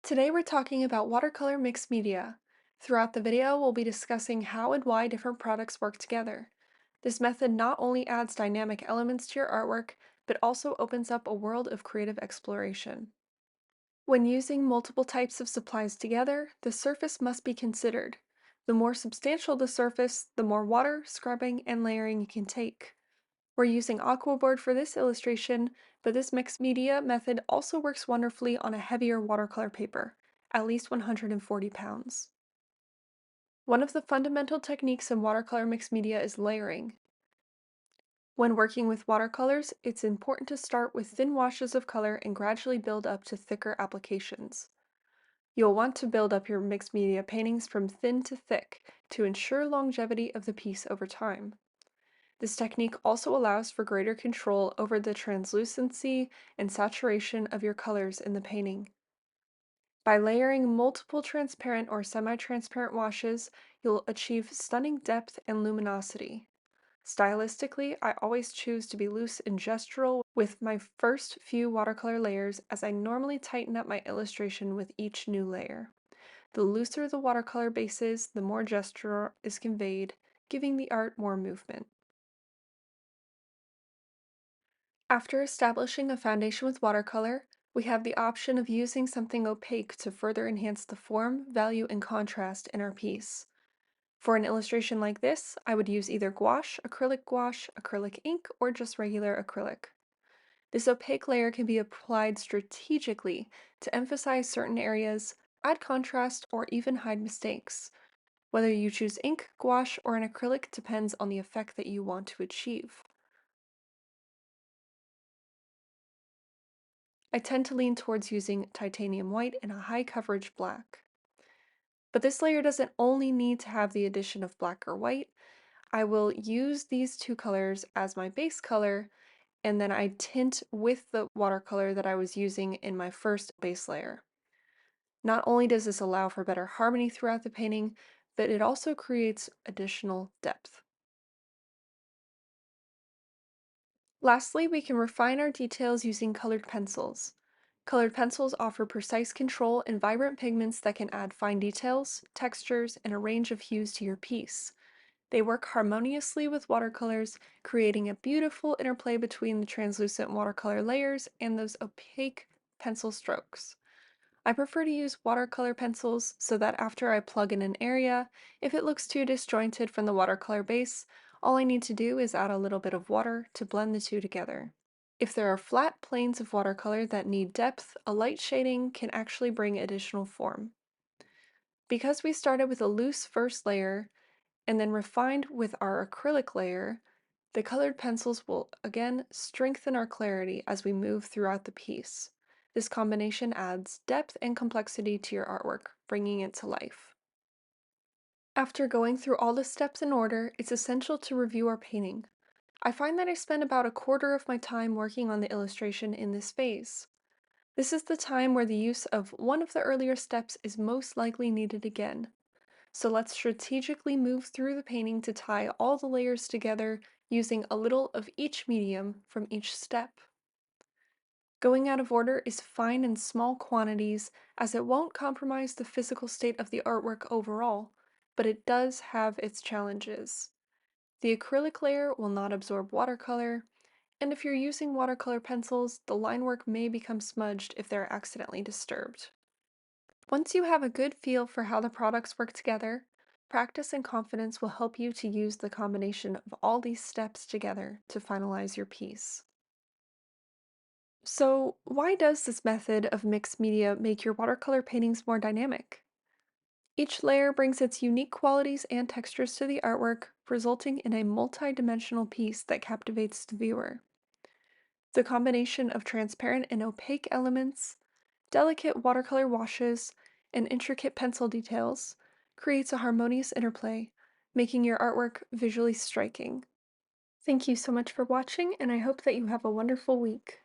Today we're talking about watercolor mixed media. Throughout the video, we'll be discussing how and why different products work together. This method not only adds dynamic elements to your artwork, but also opens up a world of creative exploration. When using multiple types of supplies together, the surface must be considered. The more substantial the surface, the more water, scrubbing, and layering you can take. We're using aquaboard for this illustration, but this mixed media method also works wonderfully on a heavier watercolor paper, at least 140 pounds. One of the fundamental techniques in watercolor mixed media is layering. When working with watercolors, it's important to start with thin washes of color and gradually build up to thicker applications. You'll want to build up your mixed media paintings from thin to thick to ensure longevity of the piece over time. This technique also allows for greater control over the translucency and saturation of your colors in the painting. By layering multiple transparent or semi-transparent washes, you'll achieve stunning depth and luminosity. Stylistically, I always choose to be loose and gestural with my first few watercolor layers, as I normally tighten up my illustration with each new layer. The looser the watercolor base is, the more gesture is conveyed, giving the art more movement. After establishing a foundation with watercolor, we have the option of using something opaque to further enhance the form, value, and contrast in our piece. For an illustration like this, I would use either gouache, acrylic ink, or just regular acrylic. This opaque layer can be applied strategically to emphasize certain areas, add contrast, or even hide mistakes. Whether you choose ink, gouache, or an acrylic depends on the effect that you want to achieve. I tend to lean towards using titanium white and a high coverage black. But this layer doesn't only need to have the addition of black or white. I will use these two colors as my base color, and then I tint with the watercolor that I was using in my first base layer. Not only does this allow for better harmony throughout the painting, but it also creates additional depth. Lastly, we can refine our details using colored pencils. Colored pencils offer precise control and vibrant pigments that can add fine details, textures, and a range of hues to your piece. They work harmoniously with watercolors, creating a beautiful interplay between the translucent watercolor layers and those opaque pencil strokes. I prefer to use watercolor pencils so that after I plug in an area, if it looks too disjointed from the watercolor base, all I need to do is add a little bit of water to blend the two together. If there are flat planes of watercolor that need depth, a light shading can actually bring additional form. Because we started with a loose first layer and then refined with our acrylic layer, the colored pencils will again strengthen our clarity as we move throughout the piece. This combination adds depth and complexity to your artwork, bringing it to life. After going through all the steps in order, it's essential to review our painting. I find that I spend about a quarter of my time working on the illustration in this phase. This is the time where the use of one of the earlier steps is most likely needed again. So let's strategically move through the painting to tie all the layers together using a little of each medium from each step. Going out of order is fine in small quantities, as it won't compromise the physical state of the artwork overall, but it does have its challenges. The acrylic layer will not absorb watercolor, and if you're using watercolor pencils, the line work may become smudged if they're accidentally disturbed. Once you have a good feel for how the products work together, practice and confidence will help you to use the combination of all these steps together to finalize your piece. So, why does this method of mixed media make your watercolor paintings more dynamic? Each layer brings its unique qualities and textures to the artwork, resulting in a multi-dimensional piece that captivates the viewer. The combination of transparent and opaque elements, delicate watercolor washes, and intricate pencil details creates a harmonious interplay, making your artwork visually striking. Thank you so much for watching, and I hope that you have a wonderful week.